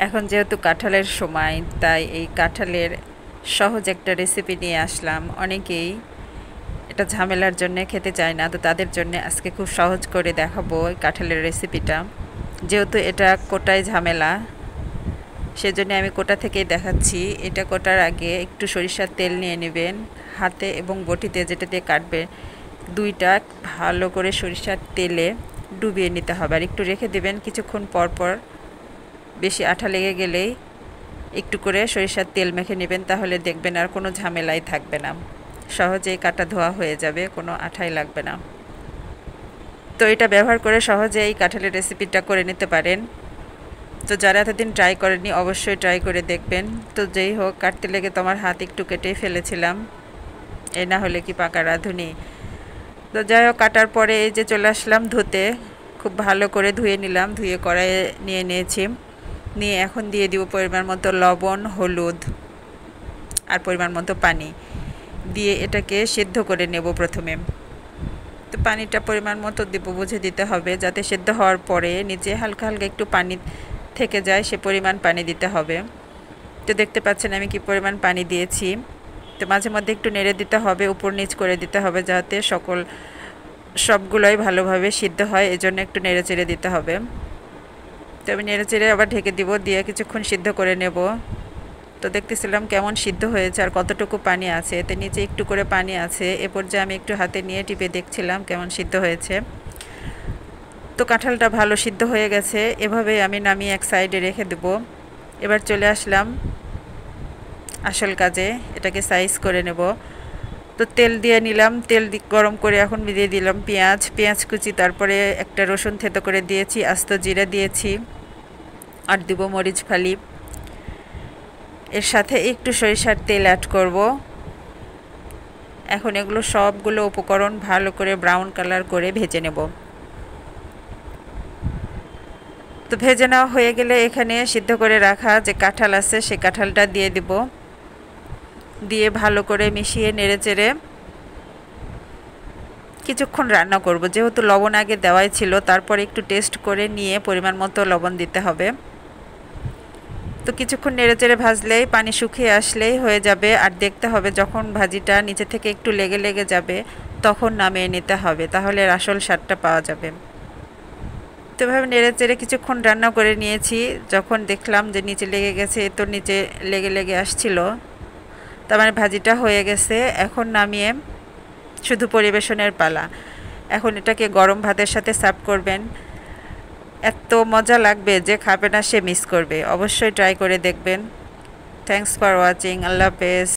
এখন যেহেতু কাঁঠালের সময়, তাই এই কাঁঠালের সহজ একটা রেসিপি নিয়ে আসলাম। অনেকেই এটা ঝামেলার জন্য খেতে চায় না, তো তাদের জন্য আজকে খুব সহজ করে দেখাবো এই কাঁঠালের রেসিপিটা। যেহেতু এটা কোটায় ঝামেলা, সেজন্য আমি কোটা থেকেই দেখাচ্ছি। এটা কোটার আগে একটু সরিষার তেল নিয়ে নেবেন হাতে, এবং বটিতে যেটা দিয়ে কাটবে দুইটা ভালো করে সরিষার তেলে ডুবিয়ে নিতে হবে, আর একটু রেখে দেবেন কিছুক্ষণ পর পর। বেশি আঠা লেগে গেলেই একটু করে সরিষার তেল মেখে নেবেন, তাহলে দেখবেন আর কোনো ঝামেলাই থাকবে না, সহজেই কাটা ধোয়া হয়ে যাবে, কোনো আঠাই লাগবে না। তো এটা ব্যবহার করে সহজে এই কাঁঠালের রেসিপিটা করে নিতে পারেন। তো যারা এতদিন ট্রাই করেনি অবশ্যই ট্রাই করে দেখবেন। তো যেই হোক, কাটতে লেগে তোমার হাত একটু কেটেই ফেলেছিলাম, এই না হলে কি পাকা রাঁধুনি। তো যাই হোক, কাটার পরে এই যে চলে আসলাম ধুতে। খুব ভালো করে ধুয়ে নিলাম, ধুয়ে কড়াইয়ে নিয়ে নিয়েছি। নিয়ে এখন দিয়ে দিব পরিমাণ মতো লবণ, হলুদ আর পরিমাণ মতো পানি দিয়ে এটাকে সিদ্ধ করে নেব প্রথমে। তো পানিটা পরিমাণ মতো দিব, বুঝে দিতে হবে, যাতে সিদ্ধ হওয়ার পরে নিচে হালকা হালকা একটু পানি থেকে যায়, সে পরিমাণ পানি দিতে হবে। তো দেখতে পাচ্ছেন আমি কি পরিমাণ পানি দিয়েছি। তো মাঝে মধ্যে একটু নেড়ে দিতে হবে, উপর নিচ করে দিতে হবে, যাতে সবগুলোই ভালোভাবে সিদ্ধ হয়, এজন্য একটু নেড়ে চেড়ে দিতে হবে। তো আমি নেড়ে চেড়ে আবার ঢেকে দিব, দিয়ে কিছুক্ষণ সিদ্ধ করে নেব। তো দেখতেছিলাম কেমন সিদ্ধ হয়েছে আর কতটুকু পানি আছে, এতে নিচে একটু করে পানি আছে। এ পর্যায়ে আমি একটু হাতে নিয়ে টিপে দেখছিলাম কেমন সিদ্ধ হয়েছে। তো কাঁঠালটা ভালো সিদ্ধ হয়ে গেছে, এভাবেই আমি নামিয়ে এক সাইডে রেখে দেব। এবার চলে আসলাম আসল কাজে, এটাকে সাইজ করে নেব। তো তেল দিয়ে নিলাম, তেল গরম করে এখন দিয়ে দিলাম পেঁয়াজ কুচি, তারপরে একটা রসুন থেতো করে দিয়েছি, আস্ত জিরা দিয়েছি, আর দিব মরিচ ফালি। এর সাথে একটু সরিষার তেল অ্যাড করব। এখন এগুলো সবগুলো উপকরণ ভালো করে ব্রাউন কালার করে ভেজে নেব। তো ভেজে নেওয়া হয়ে গেলে এখানে সিদ্ধ করে রাখা যে কাঁঠাল আছে সে কাঁঠালটা দিয়ে দিব, দিয়ে ভালো করে মিশিয়ে নেড়েচেড়ে কিছুক্ষণ রান্না করব। যেহেতু লবণ আগে দেওয়াই ছিল, তারপর একটু টেস্ট করে নিয়ে পরিমাণ মতো লবণ দিতে হবে। তো কিছুক্ষণ নেড়েচেড়ে ভাজলেই পানি শুকিয়ে আসলেই হয়ে যাবে। আর দেখতে হবে যখন ভাজিটা নিচে থেকে একটু লেগে লেগে যাবে তখন নামিয়ে নিতে হবে, তাহলে এর আসল স্বাদটা পাওয়া যাবে। তো এভাবে নেড়েচেড়ে কিছুক্ষণ রান্না করে নিয়েছি। যখন দেখলাম যে নিচে লেগে গেছে, তো নিচে লেগে লেগে আসছিল, তার মানে ভাজিটা হয়ে গেছে। এখন নামিয়ে শুধু পরিবেশনের পালা। এখন এটাকে গরম ভাতের সাথে সার্ভ করবেন, এত মজা লাগবে যে খাবে না সে মিস করবে। অবশ্যই ট্রাই করে দেখবেন। Thanks for watching. আল্লাহ হাফেজ।